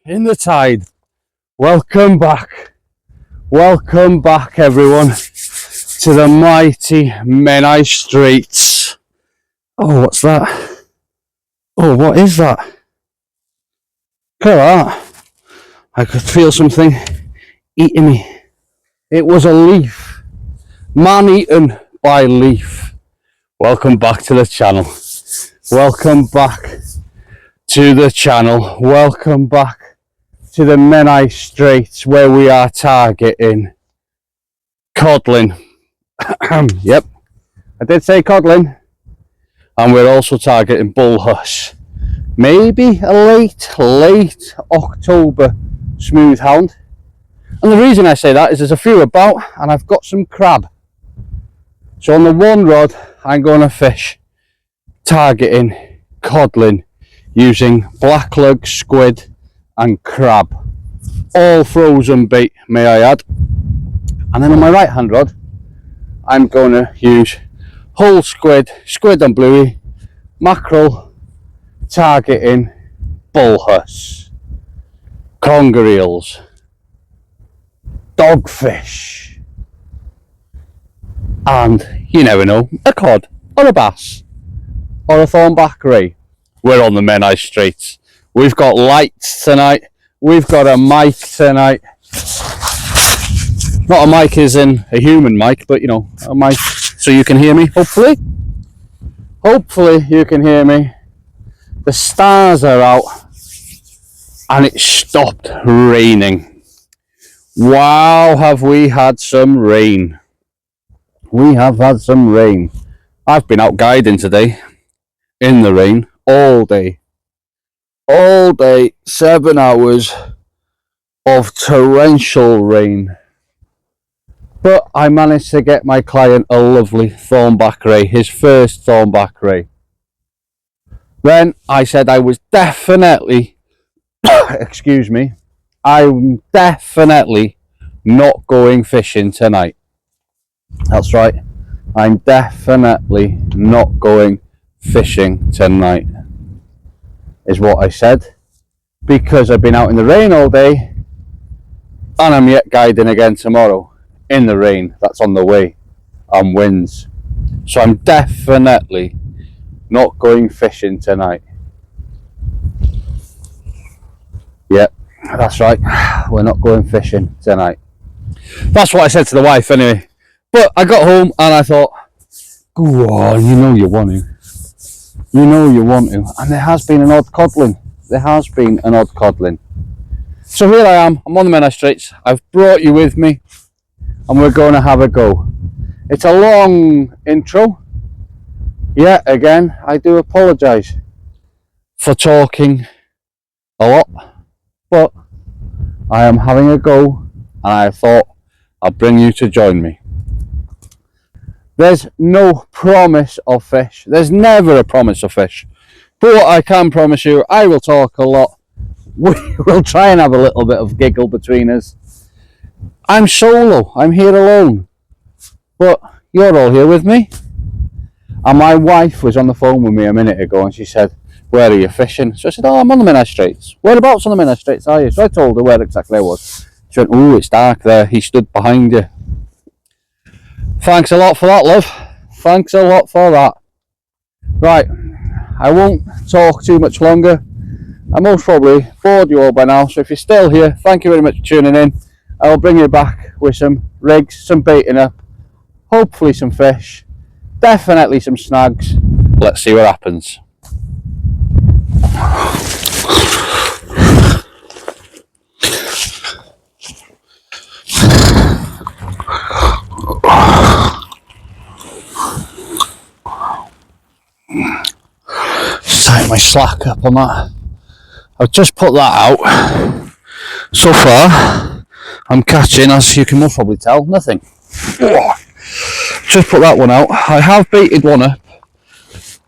in the tide. Welcome back everyone to the mighty Menai Straits. Oh, what's that? Oh, what is that? Look at that. I could feel something eating me. It was a leaf. Man eaten by leaf. Welcome back to the channel. Welcome back to the channel. Welcome back to the Menai Straits, where we are targeting codling. Yep, I did say codling. And we're also targeting bullhuss. Maybe a late October smooth hound. And the reason I say that is there's a few about and I've got some crab. So on the one rod I'm going to fish targeting codling using blacklug, squid and crab. All frozen bait, may I add. And then on my right hand rod I'm going to use whole squid and bluey, mackerel, targeting bullhuss, conger eels, dogfish, and you never know, a cod or a bass or a thornback ray. We're on the Menai Straits. We've got lights tonight. We've got a mic tonight. Not a mic as in a human mic, but you know, a mic so you can hear me, hopefully. Hopefully you can hear me. The stars are out and it stopped raining. Wow, have we had some rain. We have had some rain. I've been out guiding today in the rain all day. All day, 7 hours of torrential rain. But I managed to get my client a lovely thornback ray, his first thornback ray. Then I said I was definitely, excuse me, I'm definitely not going fishing tonight. That's right, I'm definitely not going fishing tonight, is what I said, because I've been out in the rain all day and I'm yet guiding again tomorrow. In the rain that's on the way and winds, so I'm definitely not going fishing tonight. Yep, that's right, we're not going fishing tonight. That's what I said to the wife anyway. But I got home and I thought, go on, you know you want to, and there has been an odd codling. So here I am, I'm on the Menai Straits. I've brought you with me and we're going to have a go. It's a long intro. Yet again, I do apologise for talking a lot, but I am having a go and I thought I'll bring you to join me. There's no promise of fish. There's never a promise of fish. But what I can promise you, I will talk a lot. We will try and have a little bit of giggle between us. I'm solo, I'm here alone, but you're all here with me. And my wife was on the phone with me a minute ago and she said, where are you fishing? So I said, oh, I'm on the Menai Straits. Whereabouts on the Menai Straits are you? So I told her where exactly I was. She went, oh, it's dark there, he stood behind you. Thanks a lot for that, love. Thanks a lot for that. Right, I won't talk too much longer. I most probably bored you all by now, so if you're still here, thank you very much for tuning in. I'll bring you back with some rigs, some baiting up, hopefully some fish, definitely some snags. Let's see what happens. Just tighten my slack up on that. I've just put that out. So far, I'm catching, as you can most probably tell, nothing. Just put that one out. I have baited one up.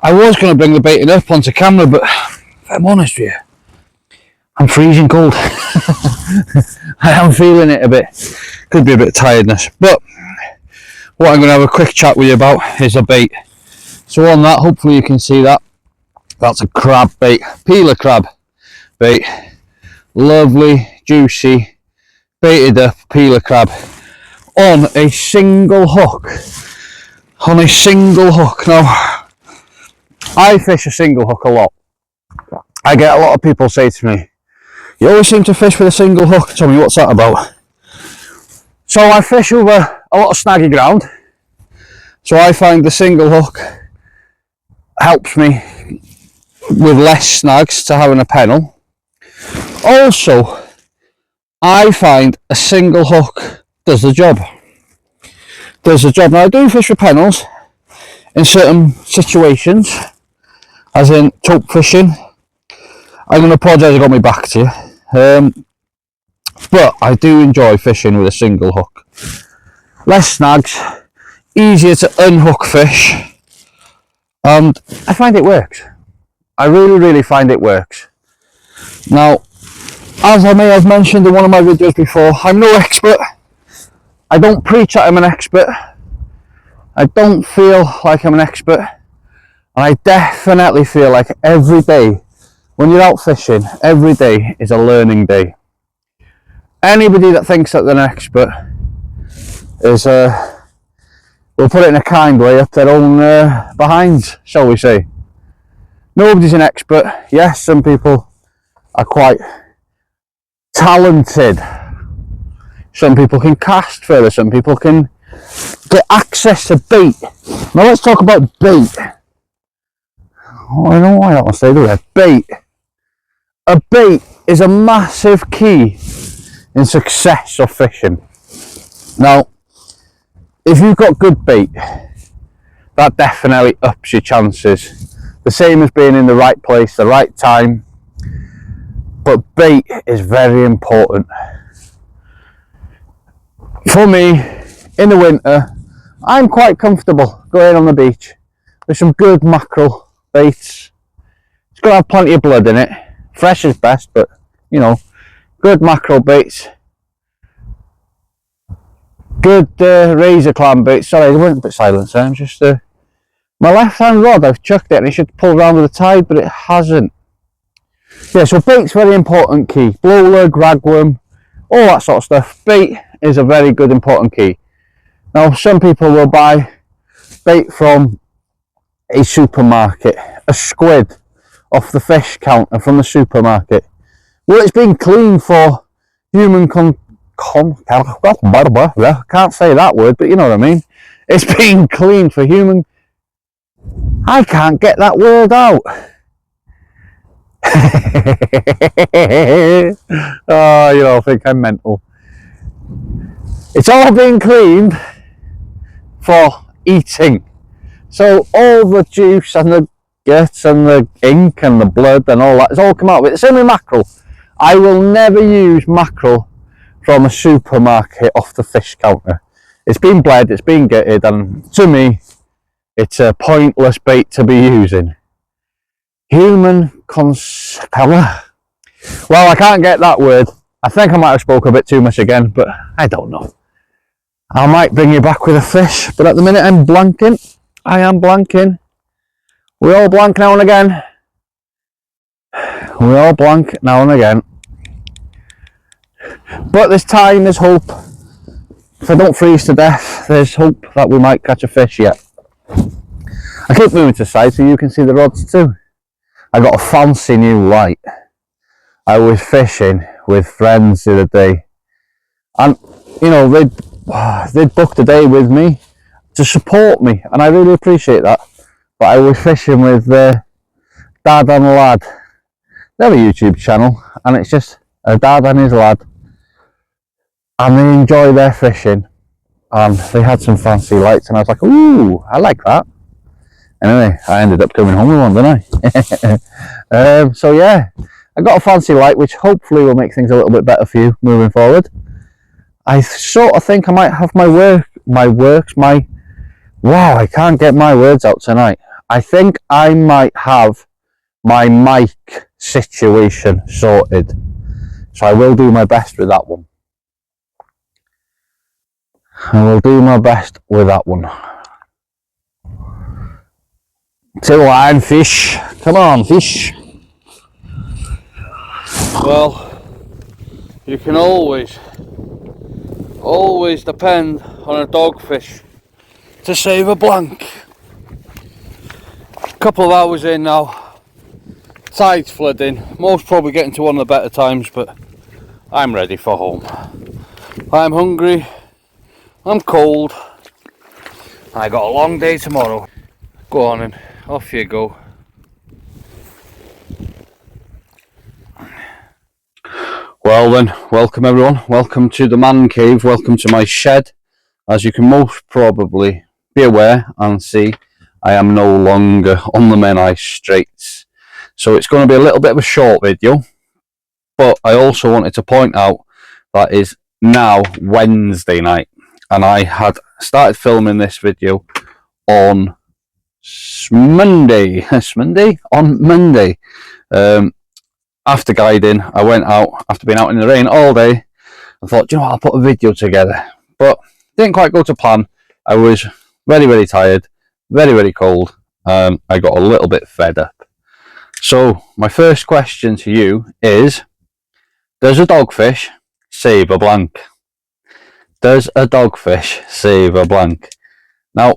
I was going to bring the baiting up onto camera, but if I'm honest with you, I'm freezing cold. I am feeling it a bit. Could be a bit of tiredness. But what I'm going to have a quick chat with you about is a bait. So on that, hopefully you can see that. That's a crab bait, peeler crab bait. lovely, juicy, baited up peeler crab on a single hook. On a single hook. Now, I fish a single hook a lot. I get a lot of people say to me, you always seem to fish with a single hook. Tell me, what's that about? So I fish over a lot of snaggy ground. So I find the single hook helps me with less snags to having a pennel. Also, I find a single hook does the job. Now I do fish with pennels in certain situations, as in taupe fishing. I'm going to apologise I got my back to you. But I do enjoy fishing with a single hook. Less snags, easier to unhook fish, and I find it works. I really find it works. Now, as I may have mentioned in one of my videos before, I'm no expert. I don't preach that I'm an expert. I don't feel like I'm an expert. And I definitely feel like every day, when you're out fishing, every day is a learning day. Anybody that thinks that they're an expert is, we'll put it in a kind way, up their own behinds, shall we say. Nobody's an expert. Yes, some people are quite talented. Some people can cast further, some people can get access to bait. Now let's talk about bait. Oh, I don't know why that one stayed there. Bait. A bait is a massive key in success of fishing. Now, if you've got good bait, that definitely ups your chances. The same as being in the right place, the right time. But bait is very important. For me, in the winter, I'm quite comfortable going on the beach with some good mackerel baits. It's got to have plenty of blood in it. Fresh is best, but you know, good mackerel baits. Good razor clam baits. Sorry, I went a bit silent there. I'm just my left hand rod, I've chucked it and it should pull around with the tide, but it hasn't. Yeah, so bait's very important key. Blowlug, ragworm, all that sort of stuff. Bait is a very good important key. Now, some people will buy bait from a supermarket, a squid off the fish counter from the supermarket. Well, it's been cleaned for human can't say that word, but you know what I mean. It's been cleaned for human. I can't get that word out. Oh, you know, I think I'm mental. It's all been cleaned for eating. So all the juice and the guts and the ink and the blood and all that, it's all come out of it. The same with mackerel. I will never use mackerel from a supermarket off the fish counter. It's been bled, it's been gutted, and to me, it's a pointless bait to be using. Well, I can't get that word. I think I might have spoke a bit too much again, but I don't know. I might bring you back with a fish, but at the minute I'm blanking. I am blanking. We all blank now and again. We all blank now and again. But there's time, there's hope. If I don't freeze to death, there's hope that we might catch a fish yet. I keep moving to the side so you can see the rods too. I got a fancy new light. I was fishing with friends the other day, and you know, they'd booked a day with me to support me, and I really appreciate that. But I was fishing with Dad and Lad. They have a YouTube channel, and it's just a dad and his lad, and they enjoy their fishing, and they had some fancy lights, and I was like, ooh, I like that. Anyway, I ended up coming home with one, didn't I? So yeah, I got a fancy light, which hopefully will make things a little bit better for you moving forward. I sort of think I might have wow, I can't get my words out tonight. I think I might have my mic situation sorted. So I will do my best with that one. I will do my best with that one. To line, fish. Come on, fish. Well, you can always depend on a dogfish to save a blank. A couple of hours in now, tide's flooding, most probably getting to one of the better times, but I'm ready for home. I'm hungry, I'm cold, I got a long day tomorrow. Go on and off you go. Well then, welcome everyone, welcome to the man cave, welcome to my shed. As you can most probably be aware and see, I am no longer on the Menai Straits. So it's going to be a little bit of a short video, but I also wanted to point out that is now Wednesday night, and I had started filming this video on Monday. After guiding, I went out after being out in the rain all day. I thought, you know what, I'll put a video together, but didn't quite go to plan. I was very tired, very cold. I got a little bit fed up. So my first question to you is, does a dogfish save a blank? Does a dogfish save a blank? Now,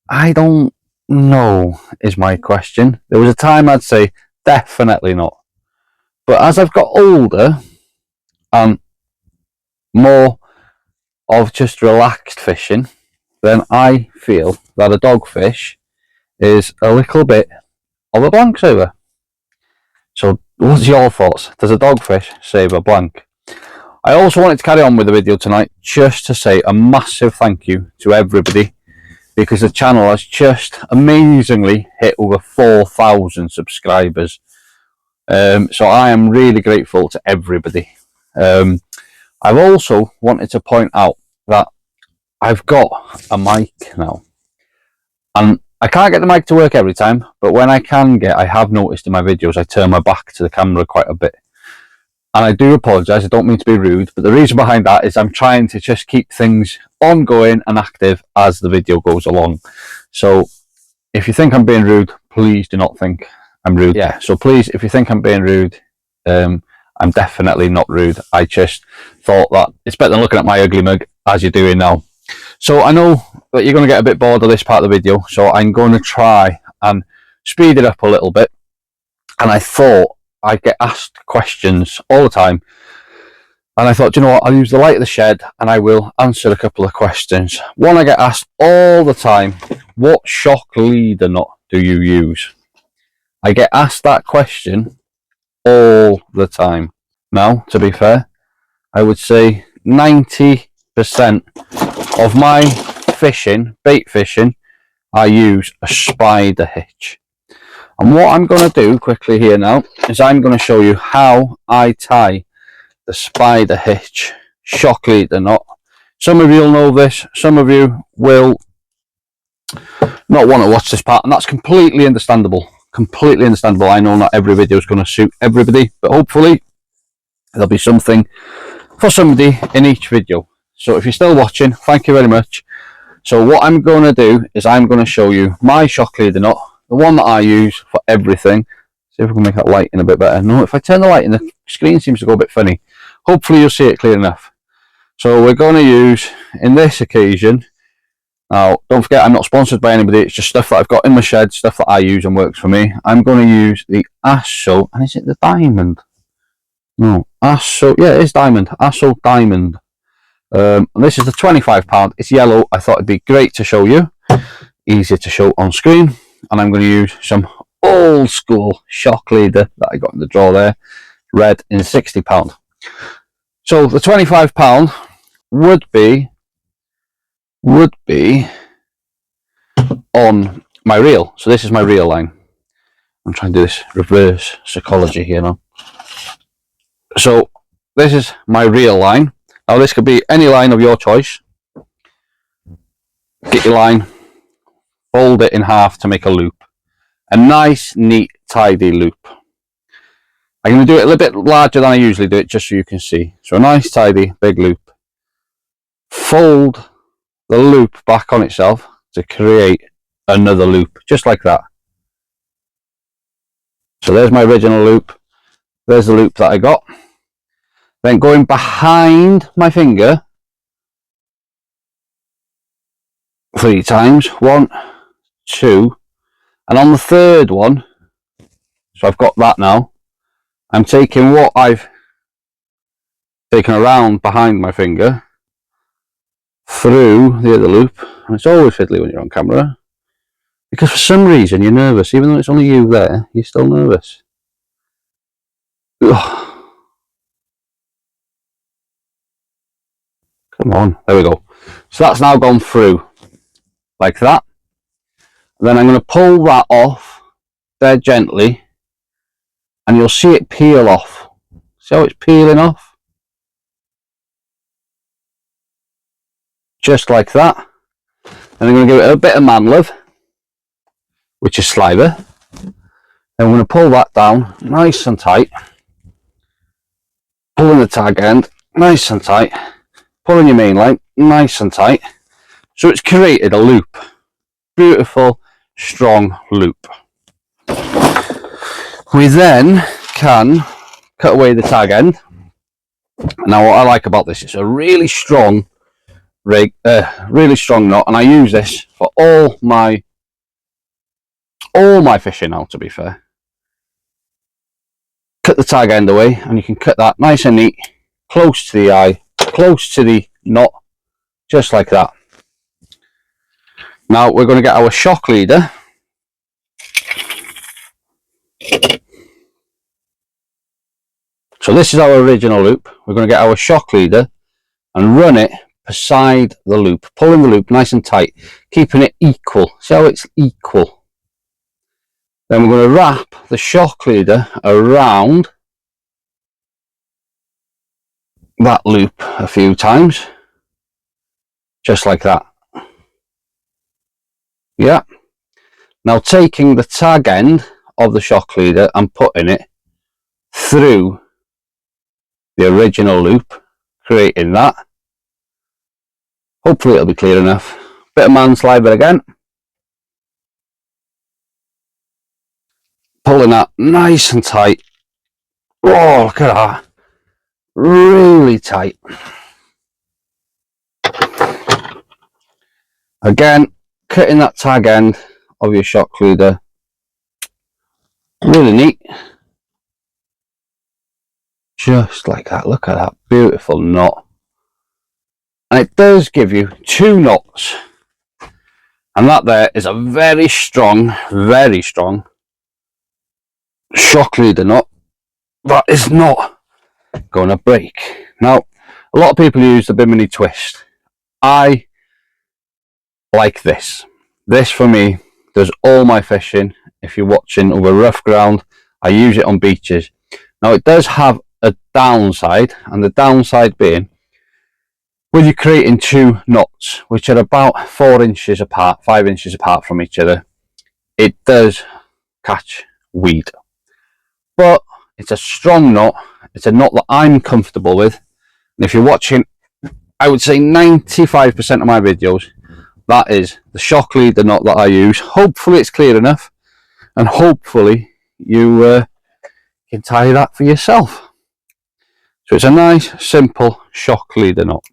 I don't know is my question. There was a time I'd say definitely not. But as I've got older and more of just relaxed fishing, then I feel that a dogfish is a little bit of a blank saver. So what's your thoughts? Does a dogfish save a blank? I also wanted to carry on with the video tonight just to say a massive thank you to everybody, because the channel has just amazingly hit over 4,000 subscribers. So I am really grateful to everybody. I've also wanted to point out that I've got a mic now, and I can't get the mic to work every time, but when I have noticed in my videos I turn my back to the camera quite a bit, and I do apologise, I don't mean to be rude, but the reason behind that is I'm trying to just keep things ongoing and active as the video goes along. So if you think I'm being rude, please do not think I'm rude. Yeah, so please, if you think I'm being rude, I'm definitely not rude. I just thought that it's better than looking at my ugly mug as you're doing now. So I know that you're going to get a bit bored of this part of the video, so I'm going to try and speed it up a little bit. And I thought I get asked questions all the time, and I thought, you know what, I'll use the light of the shed and I will answer a couple of questions. One I get asked all the time: what shock leader knot do you use? I get asked that question all the time. Now, to be fair, I would say 90% of my fishing, bait fishing, I use a spider hitch. And what I'm going to do quickly here now is I'm going to show you how I tie the spider hitch shock leader knot. Some of you will know this, some of you will not want to watch this part, and that's completely understandable. Completely understandable. I know not every video is going to suit everybody, but hopefully there'll be something for somebody in each video. So if you're still watching, thank you very much. So what I'm going to do is I'm going to show you my shock leader knot, the one that I use for everything. See if we can make that lighting a bit better. No, if I turn the light in, the screen seems to go a bit funny. Hopefully you'll see it clear enough. So we're going to use, in this occasion, now don't forget I'm not sponsored by anybody, it's just stuff that I've got in my shed, stuff that I use and works for me. I'm going to use the Asso, and is it the Diamond? No, Asso, yeah, it is Diamond, Asso Diamond. And this is the £25, it's yellow. I thought it'd be great to show you, easier to show on screen. And I'm going to use some old school shock leader that I got in the drawer there, red in £60. So the £25 would be on my reel. So this is my reel line. I'm trying to do this reverse psychology here now. So this is my reel line. Now this could be any line of your choice. Get your line, fold it in half to make a loop. A nice, neat, tidy loop. I'm going to do it a little bit larger than I usually do it, just so you can see. So a nice, tidy, big loop. Fold the loop back on itself to create another loop, just like that. So there's my original loop. There's the loop that I got. Then going behind my finger 3 times, 1, 2, and on the third one, so I've got that now, I'm taking what I've taken around behind my finger through the other loop, and it's always fiddly when you're on camera, because for some reason you're nervous, even though it's only you there, you're still nervous. Ugh. Come on, there we go. So that's now gone through like that. Then I'm going to pull that off dead gently, and you'll see it peel off. See how it's peeling off? Just like that. And I'm going to give it a bit of man love, which is sliver. Then I'm going to pull that down nice and tight. Pulling the tag end nice and tight. Pulling your main line nice and tight. So it's created a loop. Beautiful, strong loop. We then can cut away the tag end. Now what I like about this, it's a really strong rig, really strong knot, and I use this for all my fishing now, to be fair. Cut the tag end away, and you can cut that nice and neat, close to the eye, close to the knot, just like that. Now we're going to get our shock leader. So this is our original loop. We're going to get our shock leader and run it beside the loop, pulling the loop nice and tight, keeping it equal. See how it's equal? Then we're going to wrap the shock leader around that loop a few times, just like that. Yeah. Now taking the tag end of the shock leader and putting it through the original loop, creating that. Hopefully it'll be clear enough. Bit of man sliver again. Pulling that nice and tight. Oh, look at that. Really tight. Again, cutting that tag end of your shock leader. Really neat. Just like that. Look at that beautiful knot. And it does give you 2 knots. And that there is a very strong shock leader knot that is not going to break. Now, a lot of people use the Bimini twist. I like this. This for me does all my fishing. If you're watching over rough ground, I use it on beaches. Now it does have a downside, and the downside being when you're creating 2 knots which are about 4 inches apart, 5 inches apart from each other, it does catch weed. But it's a strong knot. It's a knot that I'm comfortable with. And if you're watching, I would say 95% of my videos, that is the shock leader knot that I use. Hopefully it's clear enough, and hopefully you can tie that for yourself. So it's a nice, simple shock leader knot.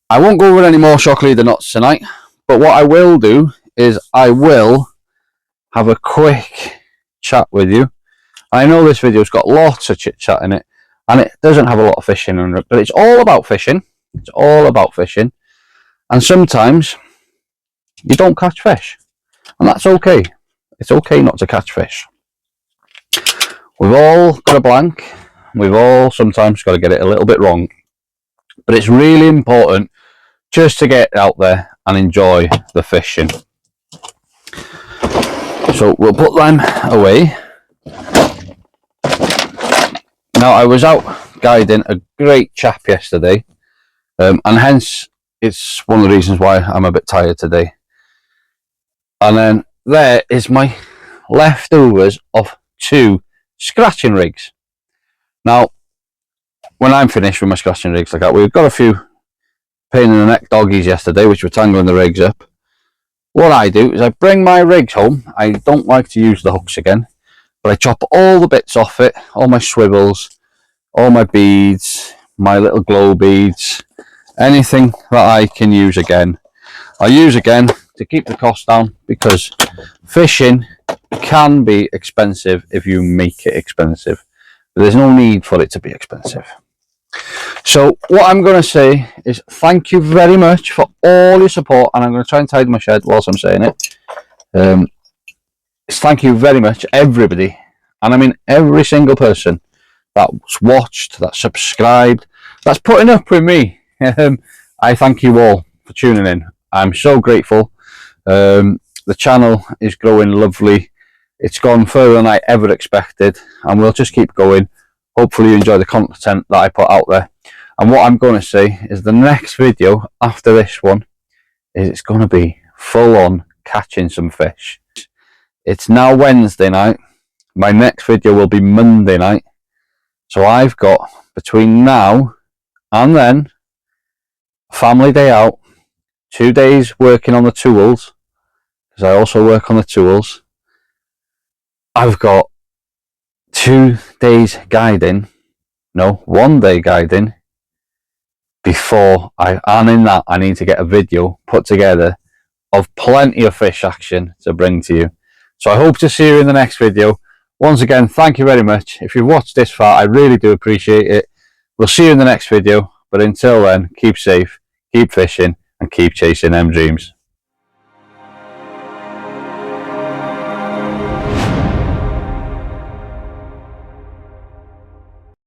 I won't go over any more shock leader knots tonight, but what I will do is I will have a quick chat with you. I know this video's got lots of chit chat in it, and it doesn't have a lot of fishing in it, but it's all about fishing. It's all about fishing, and sometimes you don't catch fish, and that's okay. It's okay not to catch fish. We've all got a blank. We've all sometimes got to get it a little bit wrong, but it's really important just to get out there and enjoy the fishing. So we'll put them away. Now I was out guiding a great chap yesterday, and hence it's one of the reasons why I'm a bit tired today. And then there is my leftovers of 2 scratching rigs. Now when I'm finished with my scratching rigs like that, we've got a few pain in the neck doggies yesterday which were tangling the rigs up. What I do is I bring my rigs home. I don't like to use the hooks again, but I chop all the bits off it, all my swivels, all my beads, my little glow beads, anything that I can use again, I use again to keep the cost down, because fishing can be expensive if you make it expensive. But there's no need for it to be expensive. So what I'm going to say is thank you very much for all your support, and I'm going to try and tidy my shed whilst I'm saying it. Thank you very much, everybody, and I mean every single person that's watched, that's subscribed, that's putting up with me. I thank you all for tuning in. I'm so grateful. The channel is growing lovely. It's gone further than I ever expected, and we'll just keep going. Hopefully you enjoy the content that I put out there. And what I'm going to say is the next video after this one is it's going to be full on catching some fish. It's now Wednesday night. My next video will be Monday night. So I've got between now and then a family day out, 2 days working on the tools, because I also work on the tools. I've got 2 days guiding, no, 1 day guiding before and in that I need to get a video put together of plenty of fish action to bring to you. So I hope to see you in the next video. Once again, thank you very much. If you've watched this far, I really do appreciate it. We'll see you in the next video, but until then, keep safe, keep fishing, and keep chasing them dreams.